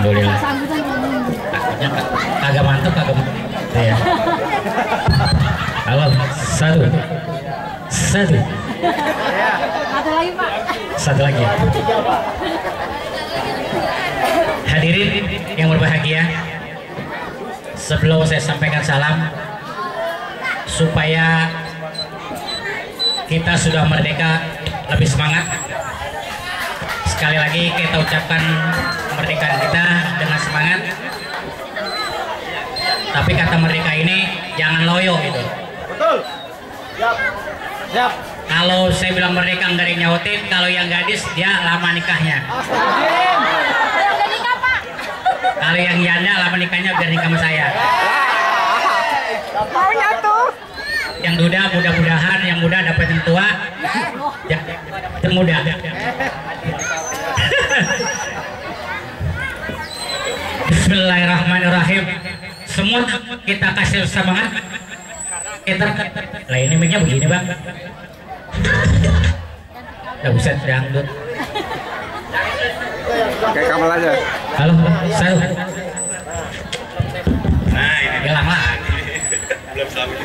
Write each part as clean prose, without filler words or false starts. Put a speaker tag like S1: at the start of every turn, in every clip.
S1: Alhamdulillah. Takutnya kagak mantep kagak. Ya. Halo, satu. Satu lagi Pak. Satu lagi. Hadirin yang berbahagia, sebelum saya sampaikan salam, supaya kita sudah merdeka lebih semangat, sekali lagi kita ucapkan kemerdekaan kita dengan semangat. Tapi kata merdeka ini jangan loyo gitu. Betul. Siap. Siap. Kalau saya bilang merdeka nggak ada yang nyautin, kalau yang gadis dia lama nikahnya. Kalau yang janda lama nikahnya biar nikah sama saya. Maunya tuh. Yang duda mudah-mudahan yang muda dapat yang tua, yang muda. Bismillahirrahmanirrahim. Semua kita kasih semangat. Kita lah ini mic-nya begini bang. Gak bisa dangdut.
S2: Kayak kamu aja.
S1: Halo, satu. Nah ini hilang lagi. Belum sampai.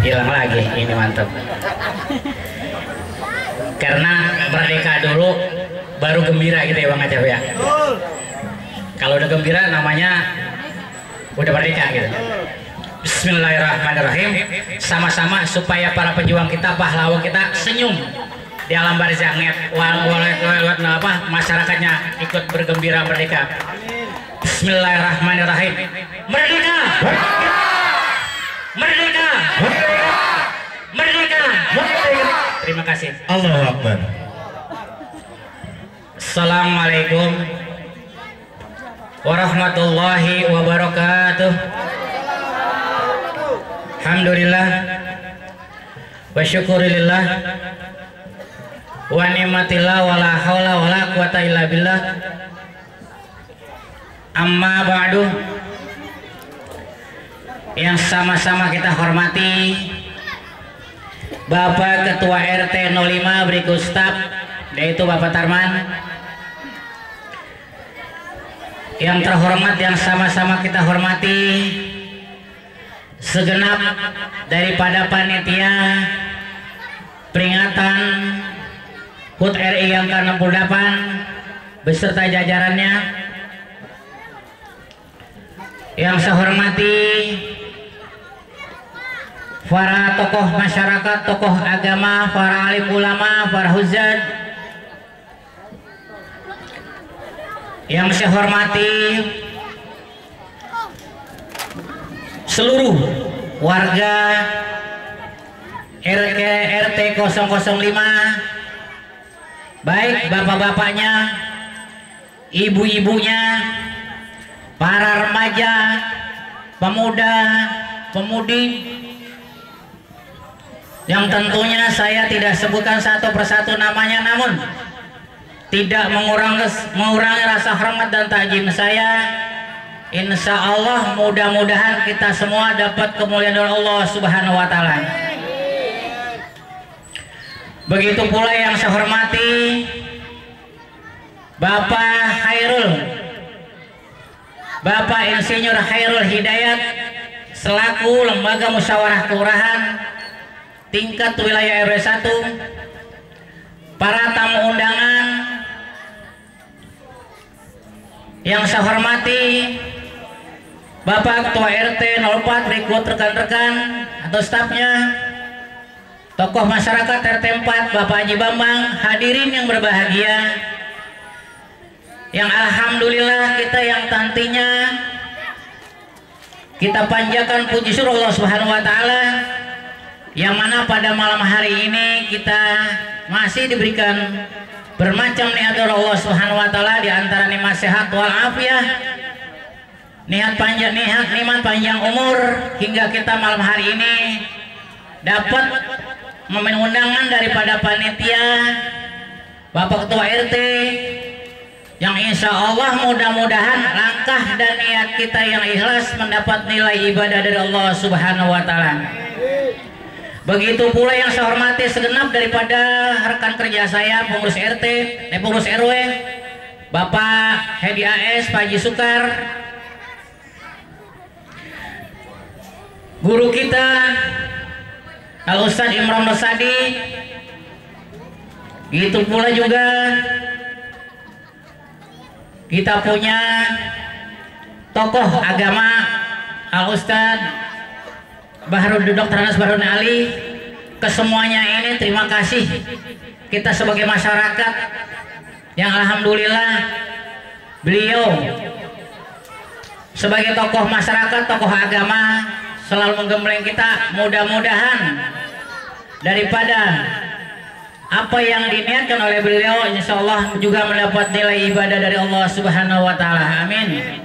S1: Hilang lagi, ini mantap. Karena merdeka dulu baru gembira gitu ya bang Acap ya. Kalau udah gembira namanya udah merdeka gitu. Bismillahirrahmanirrahim. Sama-sama supaya para pejuang kita, pahlawan kita senyum di alam barzah, masyarakatnya ikut bergembira merdeka. Bismillahirrahmanirrahim. Merdeka! Merdeka! Merdeka! Merdeka! Terima kasih.
S3: Allahu Akbar.
S1: Assalamualaikum warahmatullahi wabarakatuh. Alhamdulillah wa syukurillah wa ni'matillah wa la hawla wa la quwata illa billah. Amma ba'du, yang sama-sama kita hormati Bapak Ketua RT 05 berikut staf, yaitu Bapak Tarman. Yang terhormat yang sama-sama kita hormati segenap daripada panitia peringatan HUT RI yang ke-68 beserta jajarannya. Yang saya hormati para tokoh masyarakat, tokoh agama, para alim ulama, para huzad. Yang saya hormati seluruh warga RT 005, baik bapak-bapaknya, ibu-ibunya, para remaja, pemuda, pemudi, yang tentunya saya tidak sebutkan satu persatu namanya, namun tidak mengurangi rasa hormat dan takjim saya. Insya Allah mudah-mudahan kita semua dapat kemuliaan dari Allah Subhanahu wa Ta'ala. Begitu pula yang saya hormati Bapak Hairul, Bapak Insinyur Hairul Hidayat selaku Lembaga Musyawarah Kelurahan tingkat wilayah RW 1, para tamu undangan yang saya hormati Bapak Ketua RT 04 berikut rekan-rekan atau stafnya, tokoh masyarakat RT 4 Bapak Haji Bambang, hadirin yang berbahagia, yang alhamdulillah kita yang tantinya kita panjatkan puji syukur Allah Subhanahu wa Ta'ala, yang mana pada malam hari ini kita masih diberikan bermacam nikmat dari Allah Subhanahu wa Ta'ala, di antara nikmat sehat wal afiah, nikmat panjang umur, hingga kita malam hari ini dapat memenuhi undangan daripada panitia Bapak Ketua RT, yang insya Allah mudah-mudahan langkah dan niat kita yang ikhlas mendapat nilai ibadah dari Allah Subhanahu wa Ta'ala. Begitu pula yang saya hormati segenap daripada rekan kerja saya, pengurus RT, pengurus RW, Bapak Hedi AS, Pak Haji Sukar, guru kita Al Ustadz Imran Rosadi, itu pula juga kita punya tokoh agama Al Ustadz Dr. Anas Bahrudin Ali. Kesemuanya ini terima kasih kita sebagai masyarakat yang alhamdulillah beliau sebagai tokoh masyarakat, tokoh agama selalu menggembleng kita. Mudah-mudahan daripada apa yang diniatkan oleh beliau, insya Allah juga mendapat nilai ibadah dari Allah Subhanahu wa Ta'ala. Amin.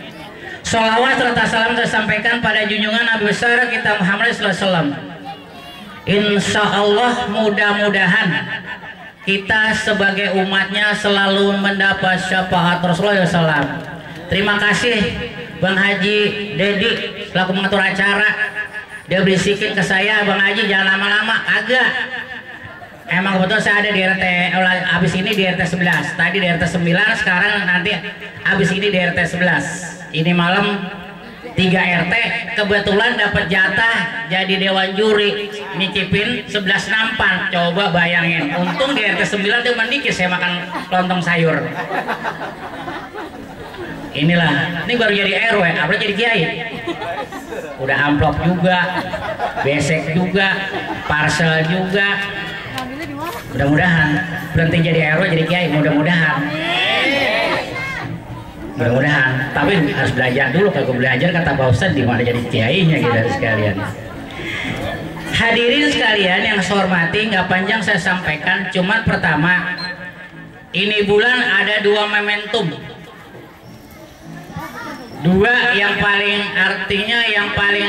S1: Sholawat serta salam tersampaikan pada junjungan Nabi besar kita Muhammad SAW. Insya Allah mudah-mudahan kita sebagai umatnya selalu mendapat syafaat Rasulullah SAW. Terima kasih Bang Haji Dedi selaku mengatur acara. Dia berisikin ke saya, Bang Haji jangan lama-lama. Agak emang kebetulan saya ada di RT, abis ini di RT 11, tadi di RT 9, sekarang nanti abis ini di RT 11. Ini malam 3 RT kebetulan dapat jatah jadi dewan juri, nyicipin 11 nampan. Coba bayangin, untung di RT 9 dia mendikit saya makan lontong sayur. Inilah, ini baru jadi RW, apa jadi kiai? Udah amplop juga, besek juga, parcel juga. Mudah-mudahan berhenti jadi RW jadi kiai, mudah-mudahan. Mudah-mudahan, tapi harus belajar dulu. Kalau belajar kata Pak Ustadz di mana jadi kiainya gitu sekalian. Hadirin sekalian yang saya hormati, nggak panjang saya sampaikan, cuman pertama ini bulan ada 2 momentum. 2 yang paling artinya yang paling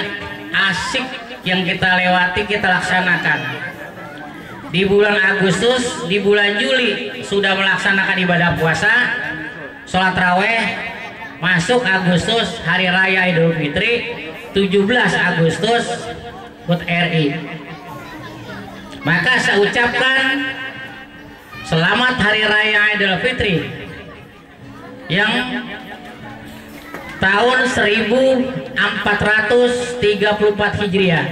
S1: asik yang kita lewati, kita laksanakan. Di bulan Agustus, di bulan Juli sudah melaksanakan ibadah puasa, sholat raweh. Masuk Agustus hari raya Idul Fitri, 17 Agustus HUT RI. Maka saya ucapkan selamat hari raya Idul Fitri yang tahun 1434 Hijriah.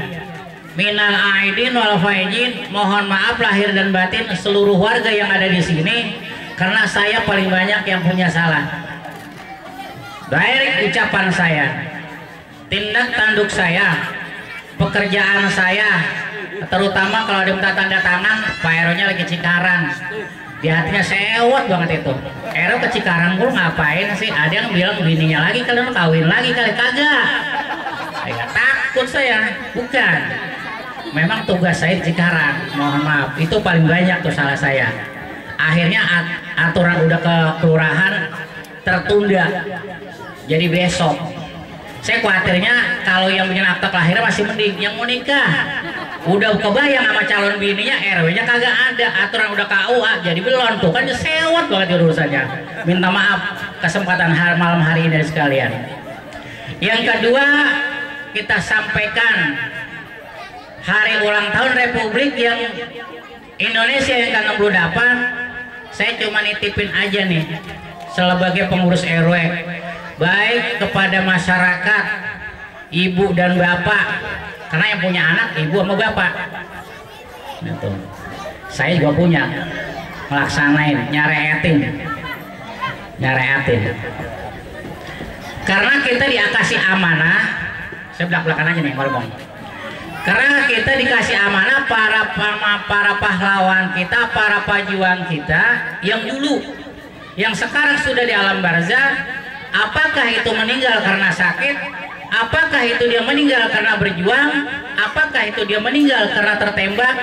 S1: Minal aidin wal faizin, mohon maaf lahir dan batin seluruh warga yang ada di sini karena saya paling banyak yang punya salah. Baik ucapan saya, tindak tanduk saya, pekerjaan saya, terutama kalau ada minta tanda tangan, Pak RO-nya lagi Cikarang, di hatinya sewot banget itu. RO ke Cikarang gue ngapain sih? Ada yang bilang bininya lagi kalian kawin lagi kali, kagak. Saya takut saya, bukan. Memang tugas saya di Cikarang, mohon maaf, itu paling banyak tuh salah saya. Akhirnya aturan udah ke kelurahan tertunda. Jadi besok. Saya khawatirnya kalau yang bikin akta kelahiran masih mending, yang mau nikah udah kebayang sama calon bininya, RW-nya kagak ada, aturan udah KUA, jadi belum tuh kan sewot banget urusannya. Minta maaf kesempatan malam hari ini sekalian. Yang kedua, kita sampaikan hari ulang tahun Republik yang Indonesia yang ke-68. Saya cuma nitipin aja nih sebagai pengurus RW, baik kepada masyarakat, ibu dan bapak, karena yang punya anak ibu sama bapak. Gitu. Saya juga punya, melaksanain, nyareatin. Karena kita dikasih amanah, saya belak-belakan aja nih ngomong. Karena kita dikasih amanah para pahlawan kita, para pejuang kita yang dulu, yang sekarang sudah di alam barzah. Apakah itu meninggal karena sakit? Apakah itu dia meninggal karena berjuang? Apakah itu dia meninggal karena tertembak?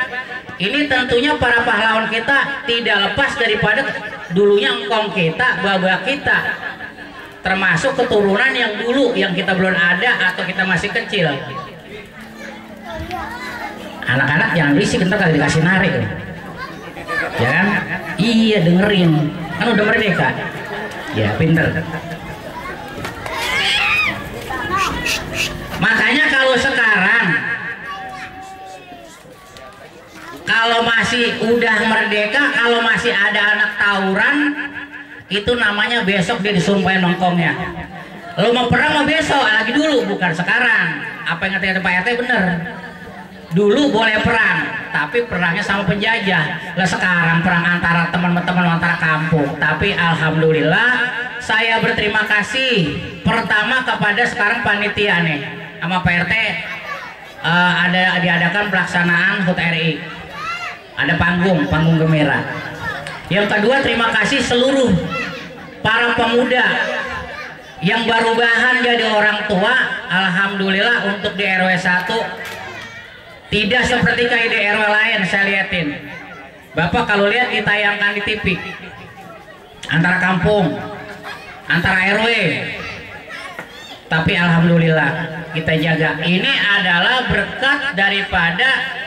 S1: Ini tentunya para pahlawan kita tidak lepas daripada dulunya engkong kita, babak kita, termasuk keturunan yang dulu yang kita belum ada atau kita masih kecil. Anak-anak jangan berisik, ntar kali dikasih narik, ya kan? Iya dengerin, kan udah merdeka, ya pinter. Makanya kalau sekarang, kalau masih udah merdeka, kalau masih ada anak tawuran, itu namanya besok dia disumpahin nongkongnya. Lu mau perang mau besok, lagi dulu, bukan sekarang. Apa yang kata Pak RT bener. Dulu boleh perang, tapi perangnya sama penjajah. Lah sekarang perang antara teman-teman antara kampung. Tapi alhamdulillah saya berterima kasih pertama kepada sekarang panitia nih sama Pak RT, ada diadakan pelaksanaan HUT RI. Ada panggung gembira. Yang kedua, terima kasih seluruh para pemuda yang baru bahan jadi orang tua. Alhamdulillah untuk di RW 1 tidak seperti kayak di RW lain. Saya liatin, Bapak kalau lihat ditayangkan di TV antara kampung, antara RW, tapi alhamdulillah kita jaga. Ini adalah berkat daripada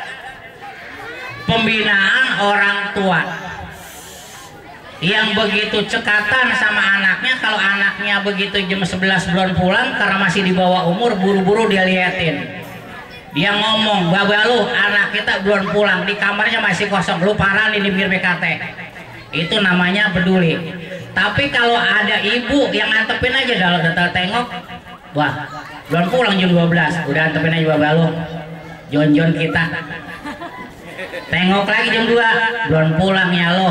S1: pembinaan orang tua yang begitu cekatan sama anaknya. Kalau anaknya begitu jam 11 belum pulang karena masih di bawah umur, buru-buru dia liatin. Dia ngomong, "Babalu, anak kita belum pulang, di kamarnya masih kosong, lu parah di pinggir BKT." Itu namanya peduli. Tapi kalau ada ibu yang antepin aja, kalau udah tengok, wah belum pulang jam 12, udah antepin aja, "Babalu, jon-jon kita." Tengok lagi jam 2, belum pulang ya lo,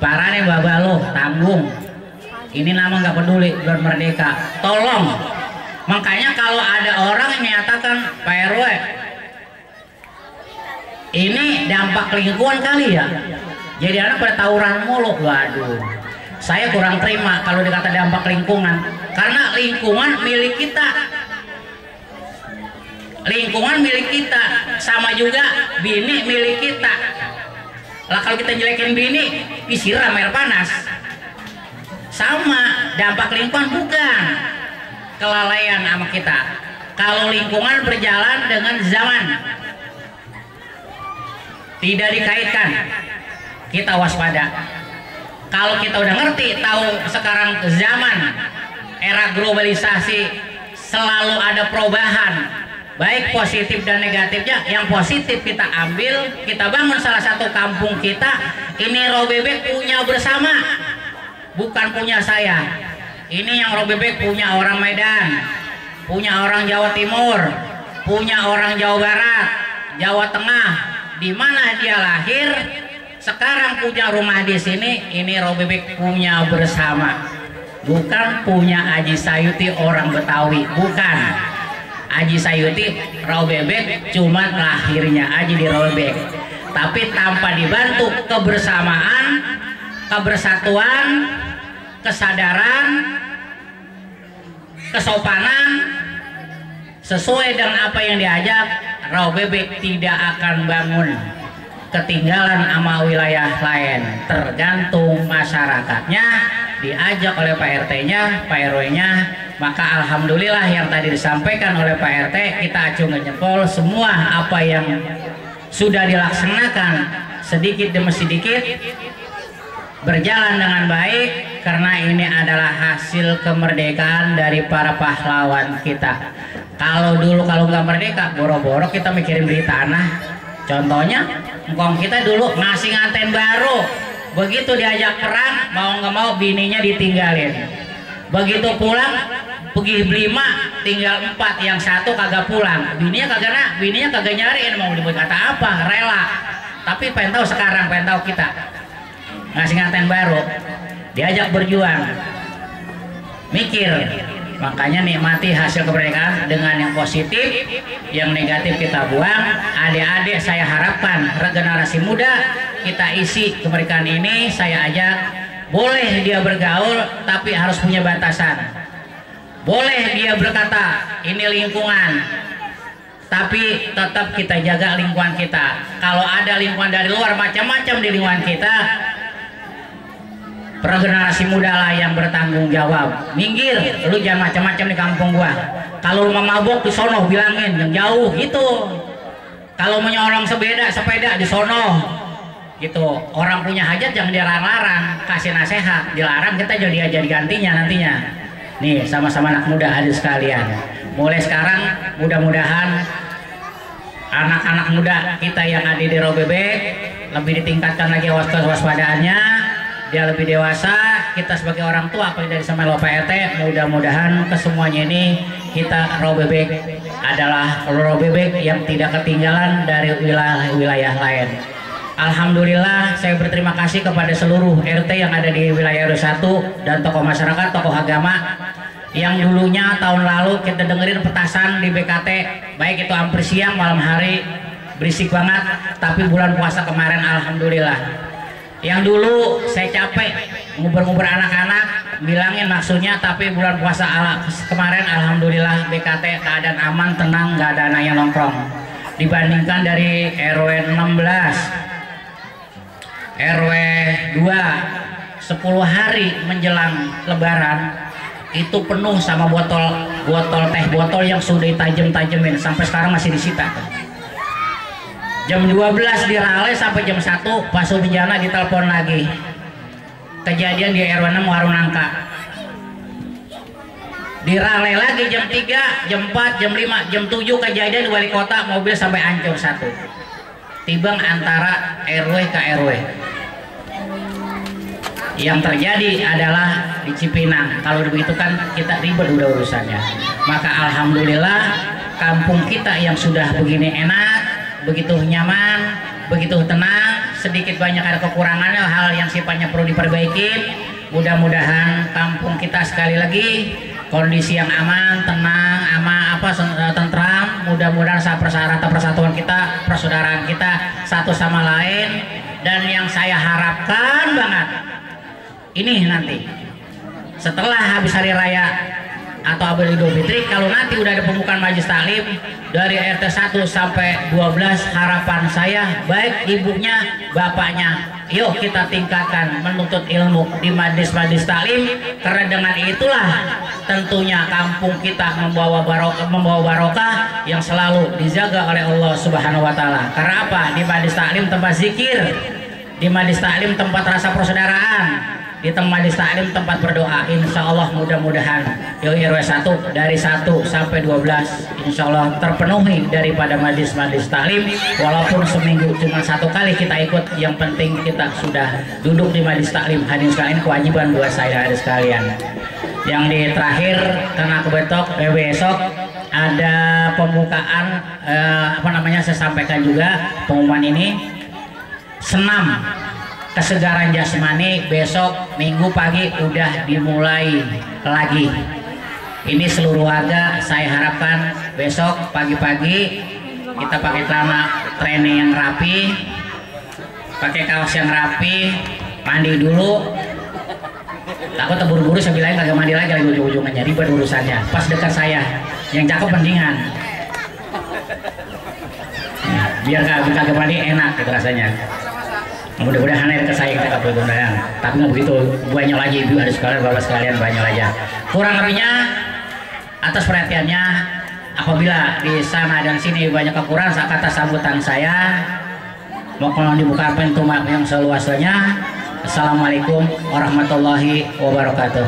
S1: parah nih Babalu, tanggung. Ini nama nggak peduli, belum merdeka. Tolong. Makanya kalau ada orang yang menyatakan, "Pak RW, ini dampak lingkungan kali ya, jadi anak pada tawuran mulu." Waduh, saya kurang terima kalau dikata dampak lingkungan, karena lingkungan milik kita. Lingkungan milik kita, sama juga bini milik kita. Lah kalau kita jelekin bini, disiram air panas. Sama, dampak lingkungan bukan kelalaian sama kita. Kalau lingkungan berjalan dengan zaman, tidak dikaitkan, kita waspada. Kalau kita udah ngerti, tahu sekarang zaman era globalisasi, selalu ada perubahan, baik positif dan negatifnya. Yang positif kita ambil, kita bangun salah satu kampung kita. Ini Rawa Bebek punya bersama, bukan punya saya. Ini yang Rawa Bebek punya orang Medan, punya orang Jawa Timur, punya orang Jawa Barat, Jawa Tengah, di mana dia lahir. Sekarang punya rumah di sini. Ini Rawa Bebek punya bersama, bukan punya Aji Sayuti orang Betawi, bukan. Aji Sayuti Rawa Bebek cuma lahirnya aja di Rawa Bebek, tapi tanpa dibantu kebersamaan, kebersatuan, kesadaran, kesopanan sesuai dengan apa yang diajak, Rawa Bebek tidak akan bangun ketinggalan sama wilayah lain. Tergantung masyarakatnya diajak oleh Pak RT-nya, Pak RW-nya. Maka alhamdulillah yang tadi disampaikan oleh Pak RT, kita acungkan jempol. Semua apa yang sudah dilaksanakan sedikit demi sedikit berjalan dengan baik, karena ini adalah hasil kemerdekaan dari para pahlawan kita. Kalau dulu kalau nggak merdeka, boro-boro kita mikirin beli tanah. Contohnya, engkong kita dulu ngasih nganten baru, begitu diajak perang mau nggak mau bininya ditinggalin. Begitu pulang pergi beli mak, tinggal 4, yang 1 kagak pulang. Bininya kagak nyariin, mau dibuat kata apa, rela. Tapi pengen tahu sekarang, pengen tahu kita ngasih nganten baru, diajak berjuang, mikir. Makanya nikmati hasil kemerdekaan dengan yang positif, yang negatif kita buang. Adik-adik saya harapkan regenerasi muda kita isi kemerdekaan ini. Saya ajak, boleh dia bergaul tapi harus punya batasan. Boleh dia berkata ini lingkungan, tapi tetap kita jaga lingkungan kita. Kalau ada lingkungan dari luar macam-macam di lingkungan kita, generasi muda lah yang bertanggung jawab. Minggir, lu jangan macam-macam di kampung gua. Kalau rumah mabok di sono bilangin yang jauh gitu. Kalau menyolong sepeda di sono gitu. Orang punya hajat jangan dilarang-larang, kasih nasihat. Dilarang kita jadi gantinya nantinya. Nih sama-sama anak muda adik sekalian. Mulai sekarang mudah-mudahan anak-anak muda kita yang ada di Rawa Bebek lebih ditingkatkan lagi waspadaannya. Dia lebih dewasa, kita sebagai orang tua apalagi dari sama Pak RT, mudah-mudahan kesemuanya ini kita roh bebek adalah roh bebek yang tidak ketinggalan dari wilayah lain. Alhamdulillah saya berterima kasih kepada seluruh RT yang ada di wilayah RW 1 dan tokoh masyarakat, tokoh agama yang dulunya tahun lalu kita dengerin petasan di BKT, baik itu hampir siang malam hari berisik banget, tapi bulan puasa kemarin alhamdulillah. Yang dulu saya capek nguber-nguber anak-anak bilangin maksudnya, tapi bulan puasa kemarin alhamdulillah BKT keadaan aman, tenang, nggak ada anak yang nongkrong. Dibandingkan dari RW 16, RW 2 10 hari menjelang lebaran itu penuh sama botol teh botol yang sudah ditajam-tajamin, sampai sekarang masih disita. Jam 12 dirale sampai jam 1 Pak Subijana ditelepon lagi. Kejadian di RW 6 Warung Nangka. Dirale lagi jam 3, jam 4, jam 5, jam 7 kejadian di Wali Kota, mobil sampai hancur satu. Tibang antara RW ke RW. Yang terjadi adalah di Cipinang. Kalau begitu kan kita ribet udah urusannya. Maka alhamdulillah kampung kita yang sudah begini enak, begitu nyaman, begitu tenang, sedikit banyak ada kekurangannya, hal yang sifatnya perlu diperbaiki. Mudah-mudahan kampung kita sekali lagi kondisi yang aman, tenang, tentram. Mudah-mudahan persyaratan persatuan kita, persaudaraan kita satu sama lain. Dan yang saya harapkan banget ini nanti setelah habis hari raya atau Idul Fitri, kalau nanti udah ada pembukaan majelis taklim dari RT 1 sampai 12, harapan saya baik ibunya, bapaknya, yuk kita tingkatkan menuntut ilmu di majelis taklim, karena dengan itulah tentunya kampung kita membawa barokah yang selalu dijaga oleh Allah Subhanahu wa taala. Karena apa? Di majelis taklim tempat zikir, di majelis taklim tempat rasa persaudaraan, di majelis taklim tempat berdoa. Insya Allah mudah-mudahan RW 1 dari 1 sampai 12 insya Allah terpenuhi daripada majelis taklim, walaupun seminggu cuma 1 kali kita ikut, yang penting kita sudah duduk di majelis taklim. Hadirin sekalian, kewajiban buat saya hadirin sekalian. Yang di terakhir karena kebetok besok ada pembukaan saya sampaikan juga pengumuman ini, senam kesegaran jasmani besok Minggu pagi udah dimulai lagi. Ini seluruh warga saya harapkan besok pagi-pagi kita pakai celana training yang rapi, pakai kaos yang rapi, mandi dulu. Takut terburu-buru saya bilang kagak mandi lagi ujung-ujungannya ribet urusannya. Pas dekat saya yang cakep mendingan, biar kagak mandi enak gitu rasanya. Mudah-mudahan ada ke saya kita kebetulan, tapi nggak begitu banyak lagi ibu ada sekalian bapak sekalian banyak aja. Kurang lebihnya atas perhatiannya, apabila di sana dan sini banyak kekurangan atas sambutan saya, mohon dibuka pintu maaf yang seluas-luasnya. Assalamualaikum warahmatullahi wabarakatuh.